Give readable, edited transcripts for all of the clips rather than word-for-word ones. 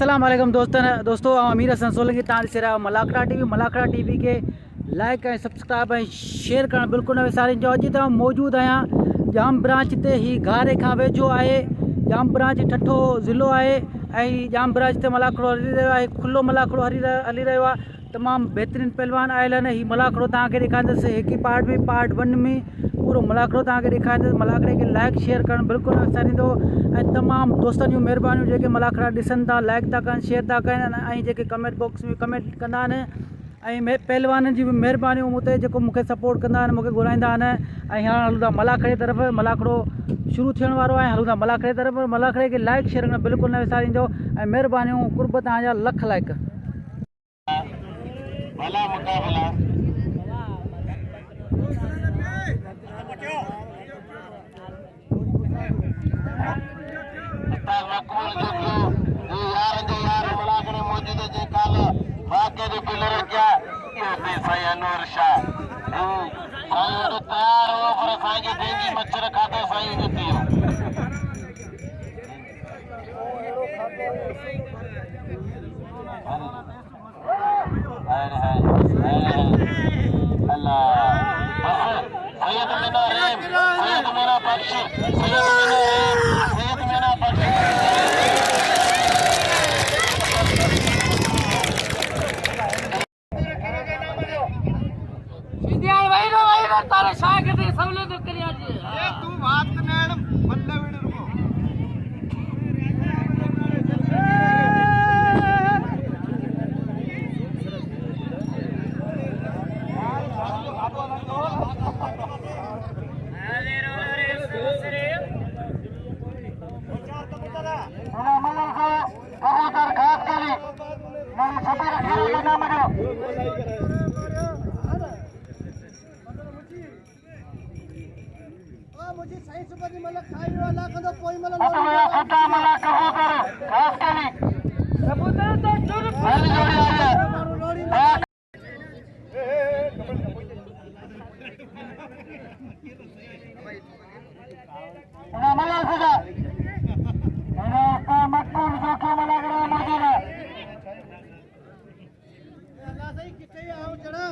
अस्सलाम वालेकुम दोस्तों अमीर हसन सोलंगी तव्हां ॾिसी रहिया मलाखरा टीवी के लाइक ऐं सब्सक्राइब ऐं शेयर करणु बिल्कुलु न विसारिजो। अॼु तव्हां मौजूदु आहियां जाम ब्रांच ते। ही घारे खां वेझो आहे। जाम ब्रांच ठठो ज़िलो आहे ऐं जाम ब्रांच ते मलाखड़ो हली रहियो आहे। खुलो मलाखड़ो हली रहियो आहे। तमामु बहितरीनु पहलवान आयल आहिनि। हीउ मलाखड़ो तव्हांखे ॾेखारींदुसि हिकु पार्ट में, पार्ट 1 में पूरो मलाखड़ो तव्हांखे ॾेखारींदुसि। मलाखड़े खे लाइक शेयर करणु बिल्कुलु न विसारींदो ऐं तमामु दोस्तनि जूं महिरबानियूं जेके मलाखड़ा ॾिसनि था, लाइक था कनि, शेयर था कनि ऐं जेके कमेंट बॉक्स में कमेंट कंदा आहिनि ऐं पहलवाननि जी बि महिरबानियूं मूं ते जेको मूंखे सपोर्ट कंदा आहिनि, मूंखे घुराईंदा आहिनि। ऐं हाणे हलूं था मलाखड़े तरफ़। मलाखड़ो शुरू थियण वारो आहे। हलूं था मलाखड़े तरफ़। मलाखड़े खे लाइक शेयर करणु बिल्कुलु न विसारींदो ऐं महिरबानियूं कुर्ब तव्हांजा लख लाइक। भला मुकाबला नूर शाह तैयार हो पर असांखे पंहिंजी मच्छर खाधो साईं ॾिठी सैयद मीना रेम, सैयद मीना बख्श, सैयद मीना बख्श तारे शागिर्द सहूलियत करिया जी ये तू बात नेण बंदा विड़ रुको कबूतर खासकली मैं सभी रखियो के नाम जो मुझे सही सुपर मतलब खाई वाला का तो कोई मतलब अतवा खट्टा मला कबूतर खासकली कबूतर तो चुर पहली जोड़ी आ रही है। ना मला सजा ना का मक्कुल जो के मला करा मौजूद है। अल्लाह सही किथे आओ जड़ा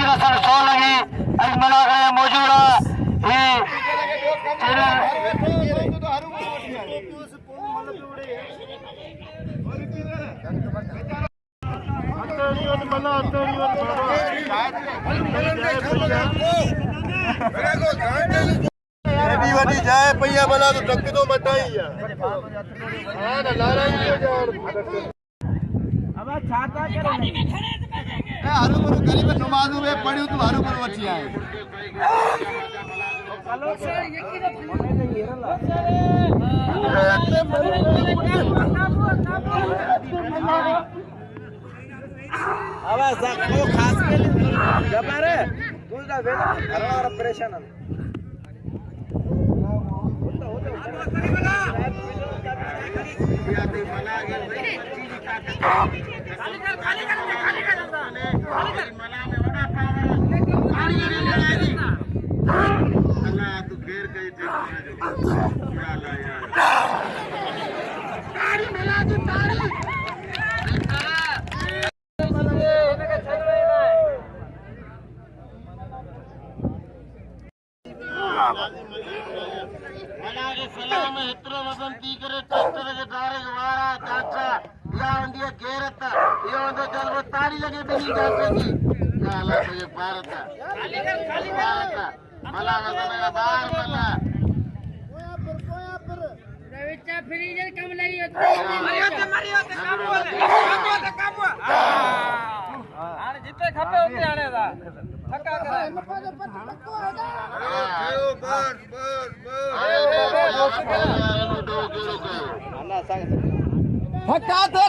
मलाखरा सोलंगी मलाखरा मौजूद भी वठी जाए पैया भला तो टक तो मटाई है हां ना लारा ही हो अब छाता करे ए हारू गुरु गरीब नमाज में पढ़ियो तू हारू गुरु वठी आए चलो सर यकी तो घेरला अब को खास के जब रे तू जा वेला घरवा और परेशान है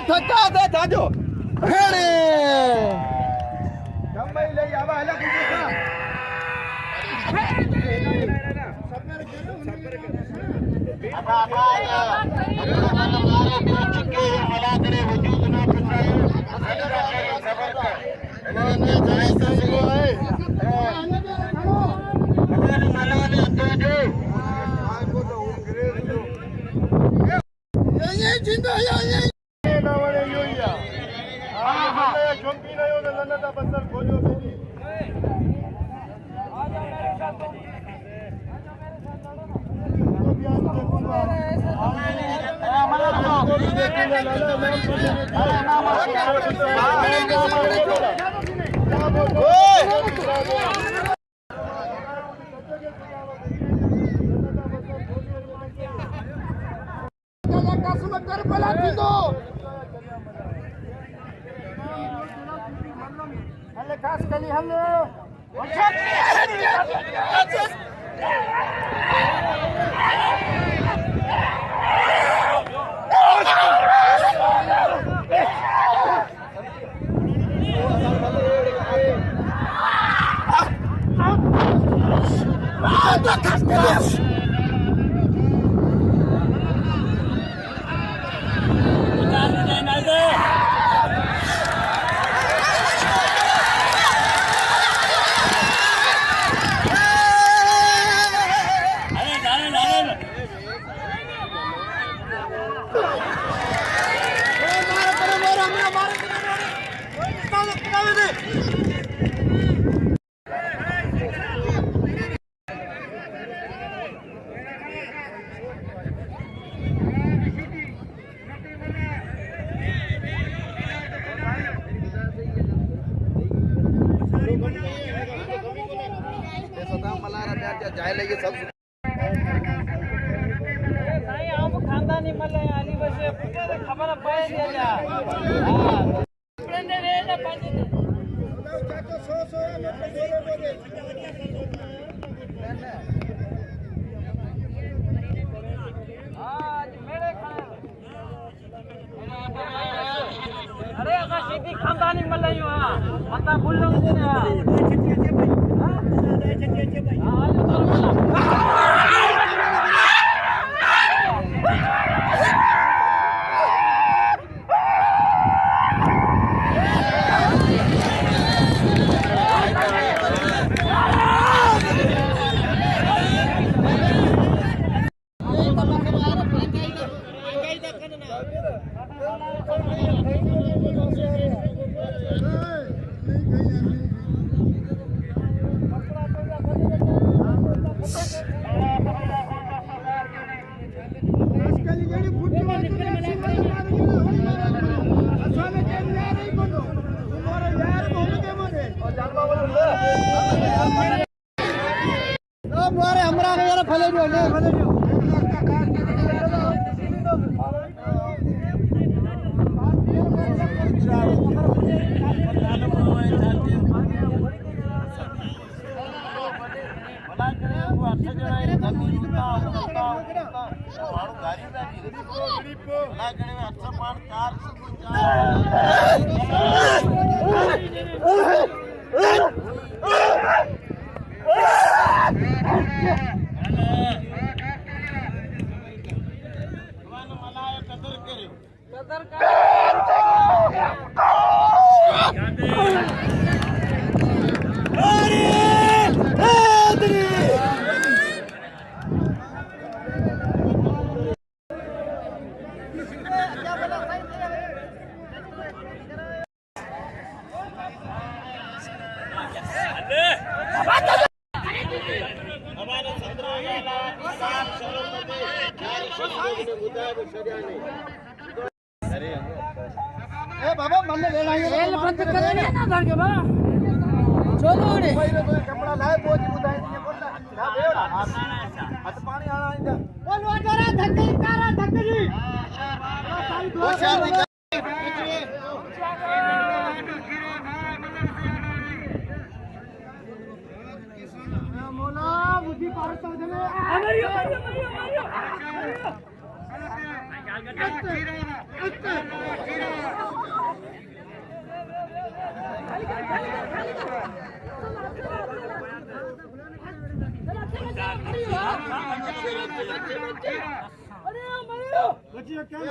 थका दे जाजो हेड़े जम्मई ले आवा हला Khashkeli hello अरे अगर शीदी खानदानी मल्लायू हां मता बुल्लो ने हां बुआरे हमरा के यार फले दियो ले फले दियो ए बाबा मन ले लेना है रेल बंद करे ना धर के बा चलो रे कपड़ा लाए पोच बुधाई दिए बोलना ना बेड़ा हाथ पानी आना इंदा बोल वाटरा धक्के तारा धक्के जी होशियार मोला बुद्धि पारत हो जने मारियो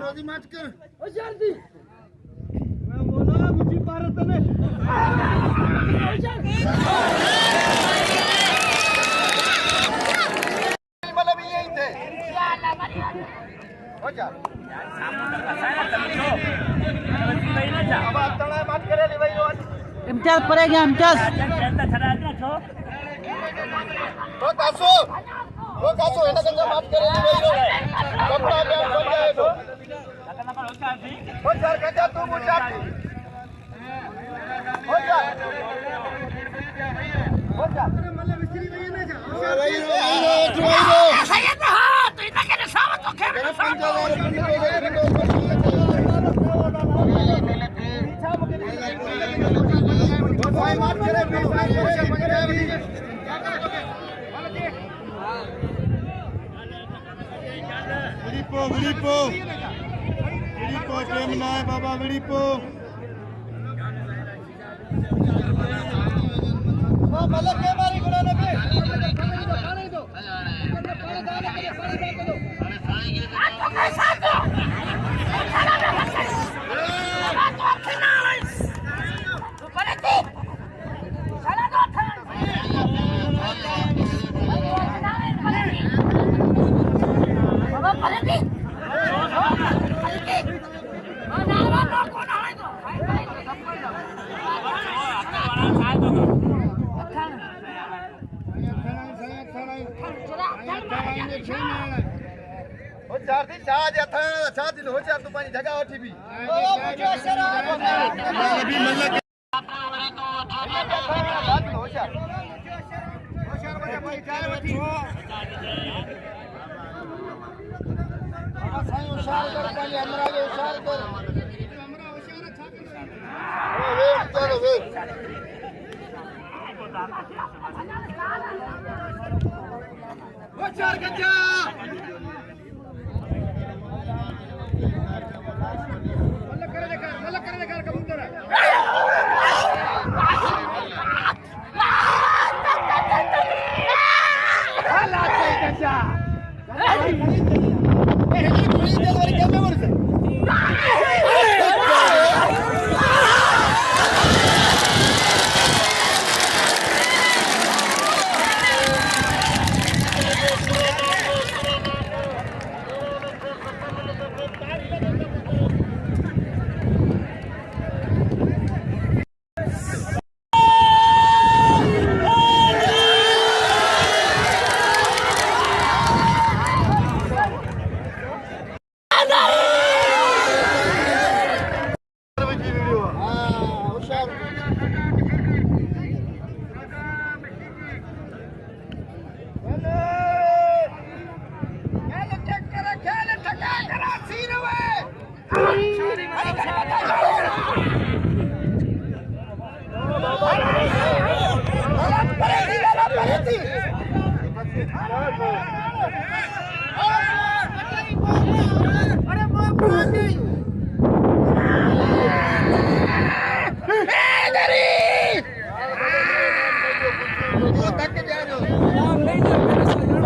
रोजी माच कर होशियार जी मैं बोला मुझे भारत में मतलब यही थे हो जा अब तड़ा बात करे ली भाई इम्तियाज पड़ेगा इम्तियाज वो कासो एना संग बात करे ली भाई कपड़ा पे हो जाए तो हो जा कजा तू मुझा हो जा मतलब विसरी नहीं ना जा भाई सही है हां तो इतना के सावत तो खेल विड़ीपो टेम ना है बाबा विड़ीपो वो मलक के मारी गुड़ा ना पे पानी दो पानी डालने के लिए पानी डाल दो हो चार दी चाह जाता चाह दिन हो चार तू पानी जगह उठी भी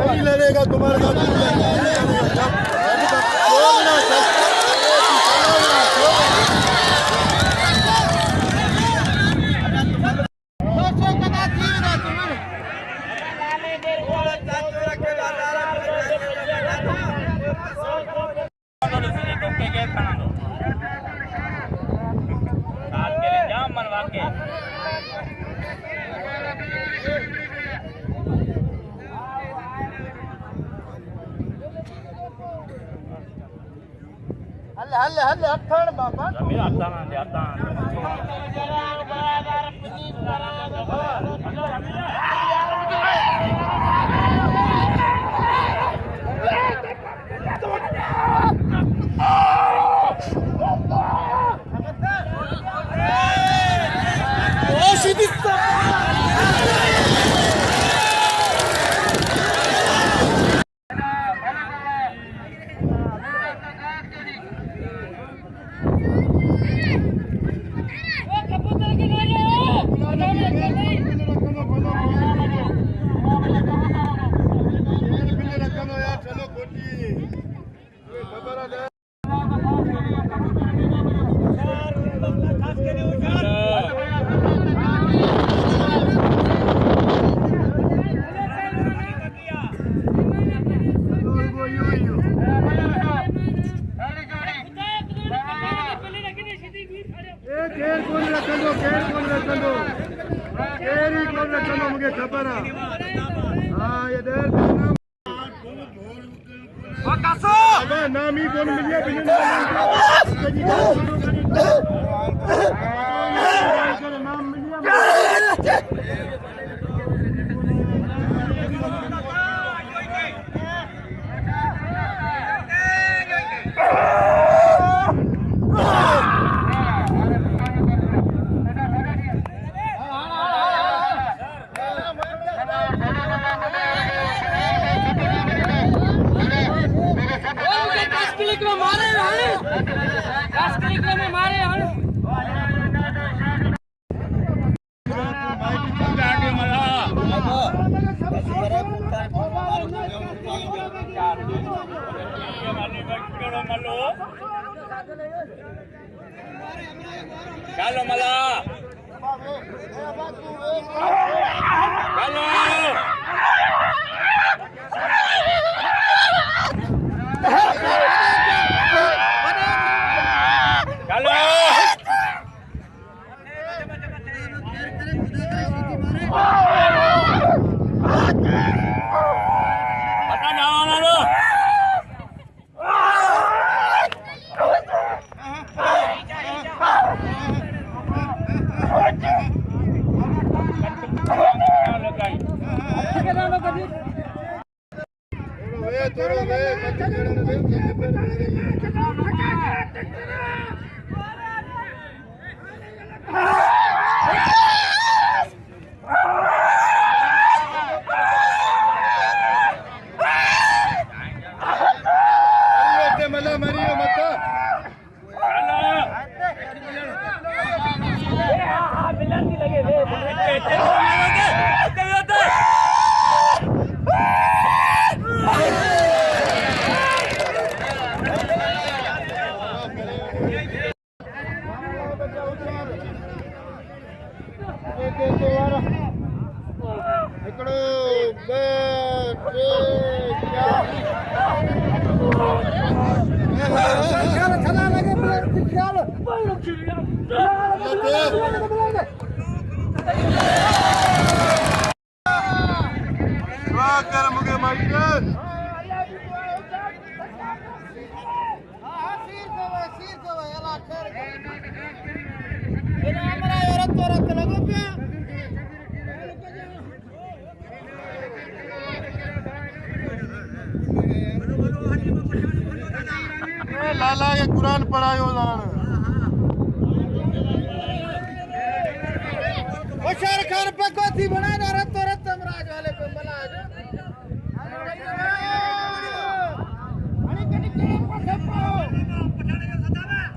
नहीं लड़ेगा तुम्हारे साथ हले हले अठण बाबा मेरा आता नामी कौन मिलिया नाम मिलिया Kalau malah. Kalau. Kalau. Pathan jangan lu. लाला के कुरान पढ़ायो लाण होशियार खान पको थी बना ना रतो रतम राज वाले को मलाज अरे कने पछपो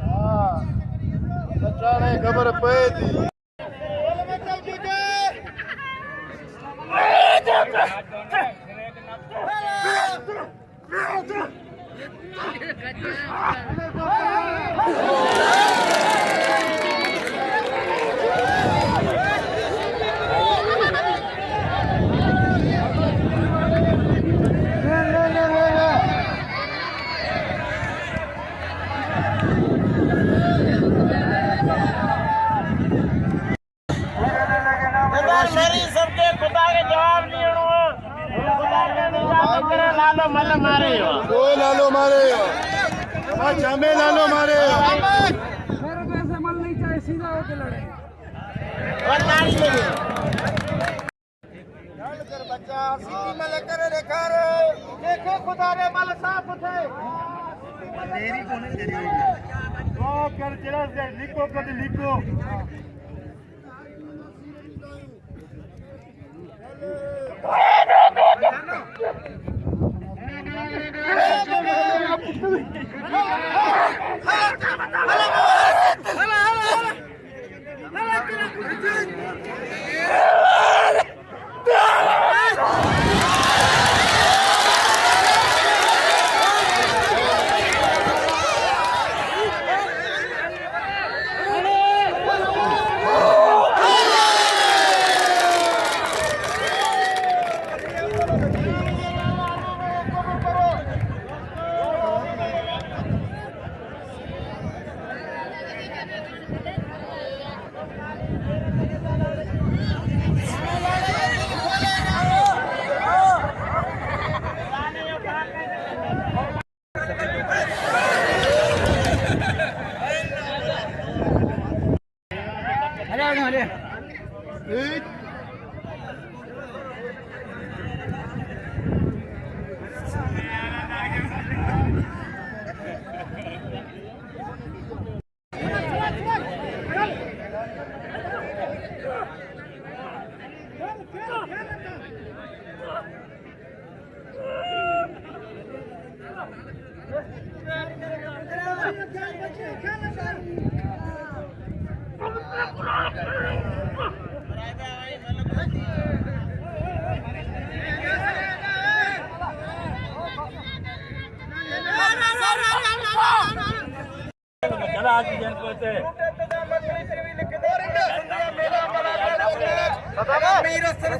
हां सचाणे खबर पए थी बोल मतलब जुजे लालो मारे जामे लालो मारे मेरे पैसे मल नहीं चाहिए सीधा होके लड़े कर बच्चा सीधी मल करे देखा रे देखो खुदा रे मल साफ थे देरी कोने देरी ओ कर चला से लिखो कर लिखो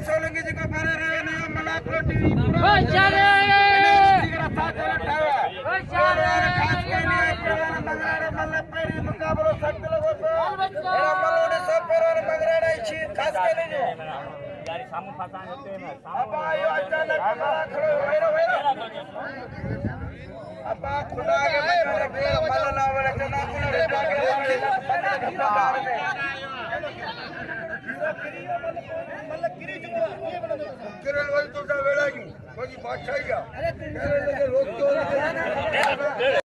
सोलंगी जी को भरे रहे ना मलाखरो टीवी खासकेली मुकाबलो सख्त लगो एरा मलोडे सब पर मंगराड़ा छी खासकेली जी यारी सामू पठान होते ना अब आयो अचानक मलाखरो वेरो अब खुदा के मलना वाले जना कुलरे बागे केरल वाली तो वेला की कोई बादशाही अरे केरल के लोग तो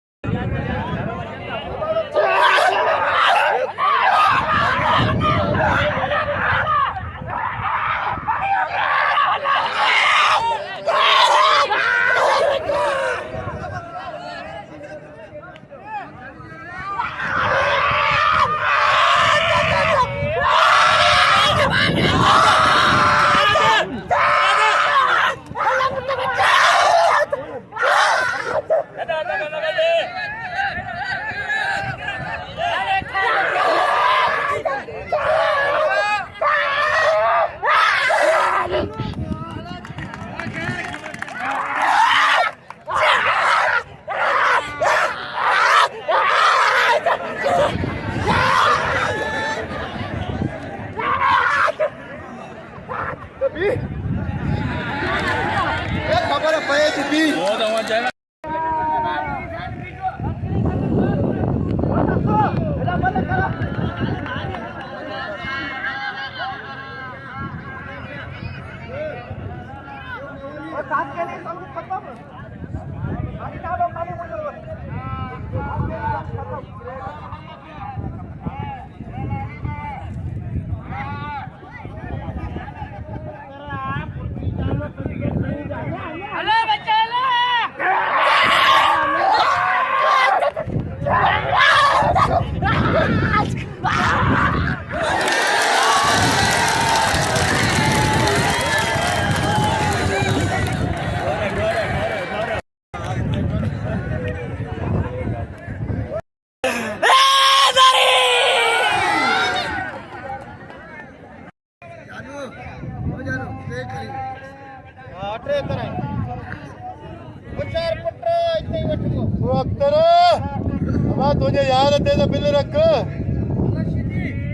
यार ते तो बिल रख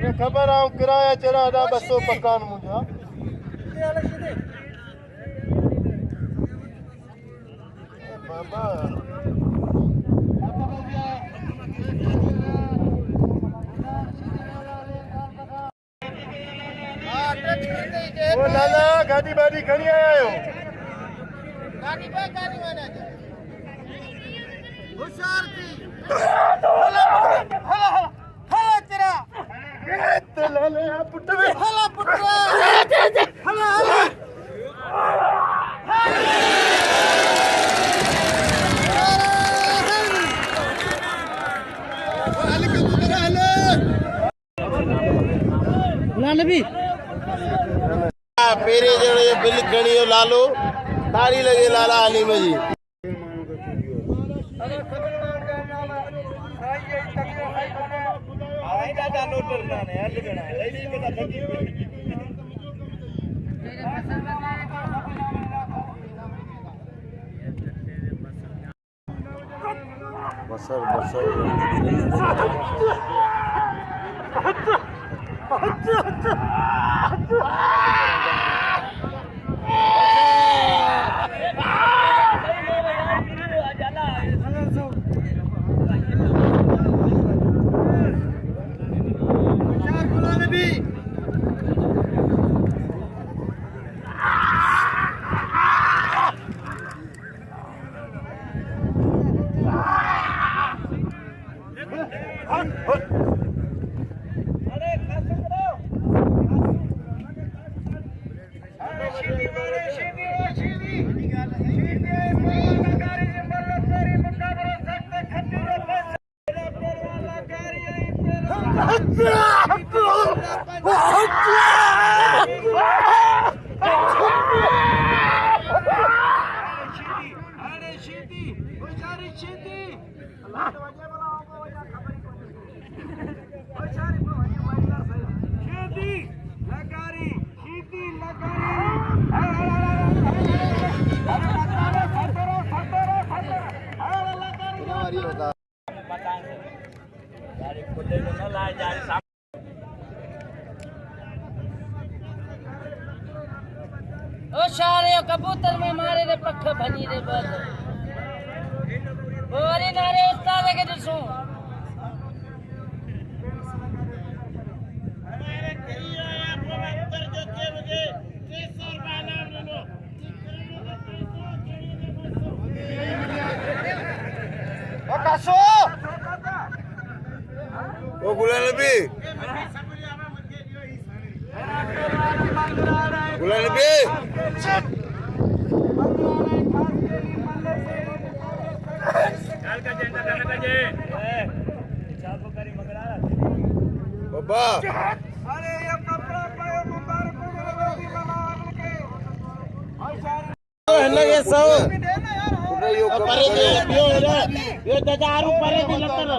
ये खबर आऊं किराया चढ़ा दा 200 पकान मुझा बाबा ओ लाला गाड़ी बाड़ी खड़ी आयो गाड़ी माने होशियार थी हला तेरा ते लाले आ पुट में हला पुत्र हला नबी पेरे जड़े बिल खणियो लालो ताड़ी लगे लाला अली में जी बसर बसर कबूतर में मारे रे पख भनी रे बल बोरी नारे उस्ताद के दिसू हमारे कहिया या पवित्र जो के मुझे 300 रुपया नाम लो ओ कासो ओ गुलाम नबी गुलाम नबी बाबा अरे ये कपड़ा पायो मुबारक को नबी मनावन के लगे सो परे दे यो दजारू परे दे लतर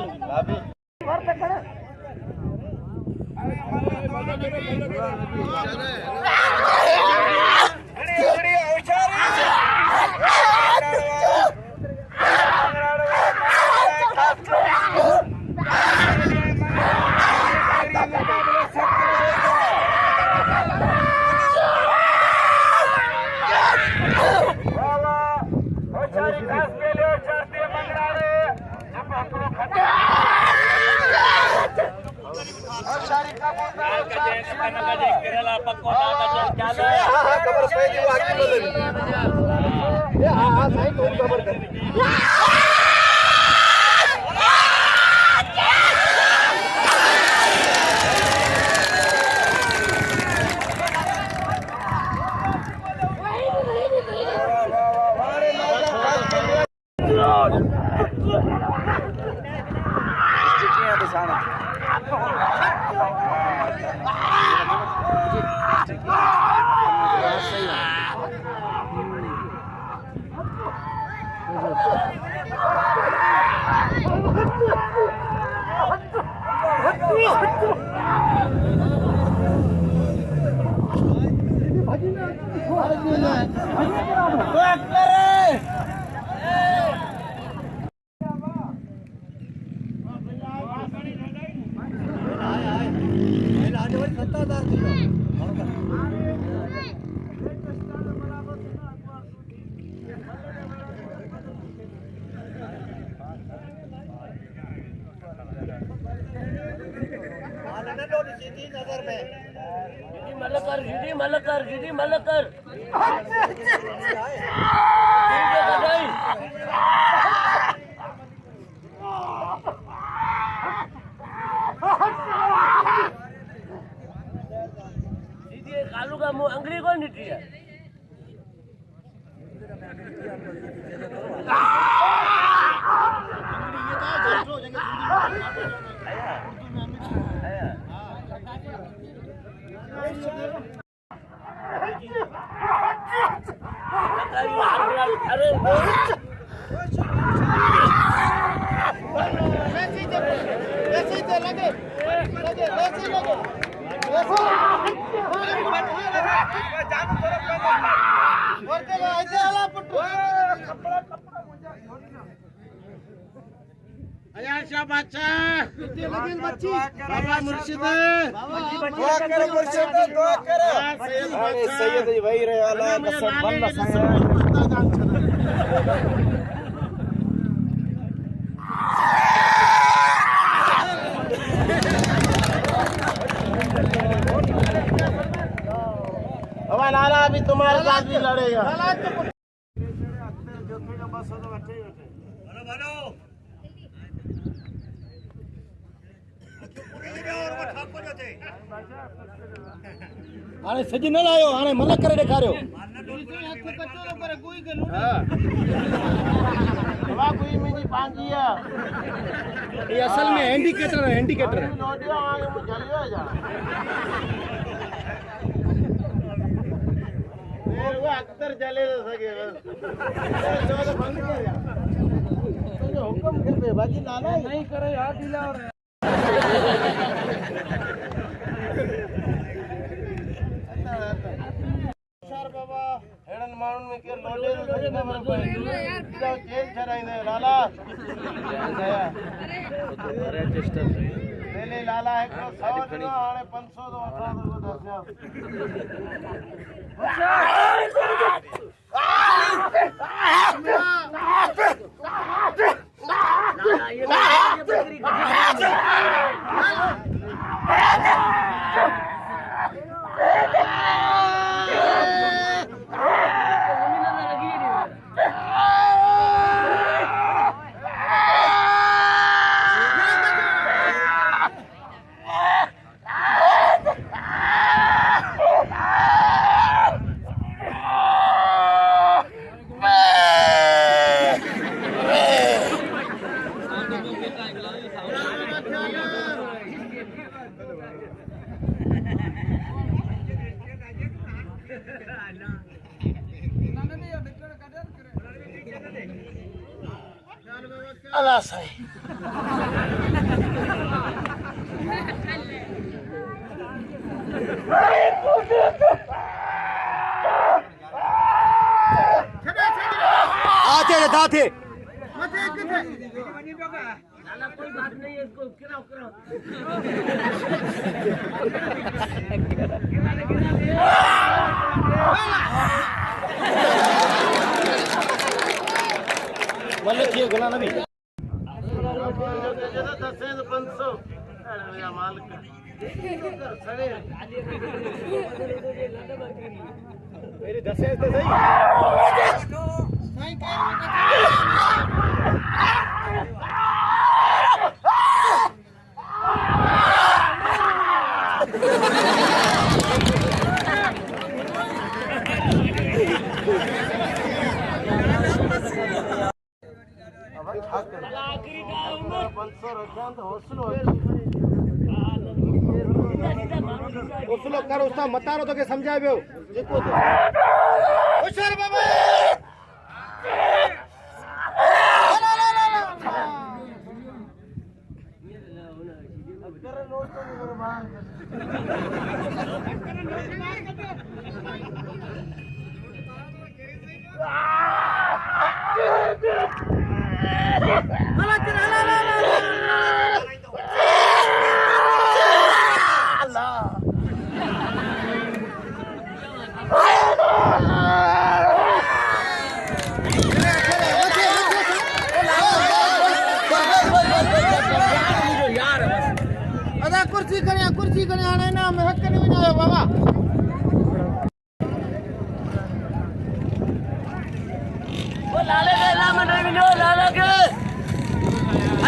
कालू का मुंह अंगली कौन निटी है अयाज शाह बादशाह बाबा मुर्शिद दुआ करे मुर्शिद दुआ करे सैयद जी वही रहे अल्लाह कसम बल्ला संग बाबा लाला अभी तुम्हारे साथ भी लड़ेगा हाणे सजी न लायो हाणे मलक करे ॾेखारियो बाबा कोई मुंहिंजी पंहिंजी आहे ये असल में हैंडीकेटर है हैंडीकेटर लोडियो हाणे मूं जलियो जा वो अक्सर जले न सके बस चलो तो बंद कर यार तुझे हुक्म कर दे बाकी लाला नहीं करे यार ढीला हो रहा सर बाबा हेडन माउंट में के लोडे सके न मर पाए तो जेल छराइंदे लाला रजिस्टर ले लाला एक 100 दिनो हाणे 500 तो अल्लाह सही आते दाते कोई बात नहीं है इसको गिराओ मलक ये गुना नबी 500 मेरा मालिक मेरी 10 से सही हौसलो कर उसका मतारो तो के समझाए बियो जेको तो होशियार बाबा कुर्सी खणी हाणे ना में हक नहीं वञायो बाबा वो लाले के ना मंडे विनो लाला के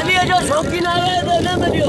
अली जो शौकीन आवे तो ना मदियो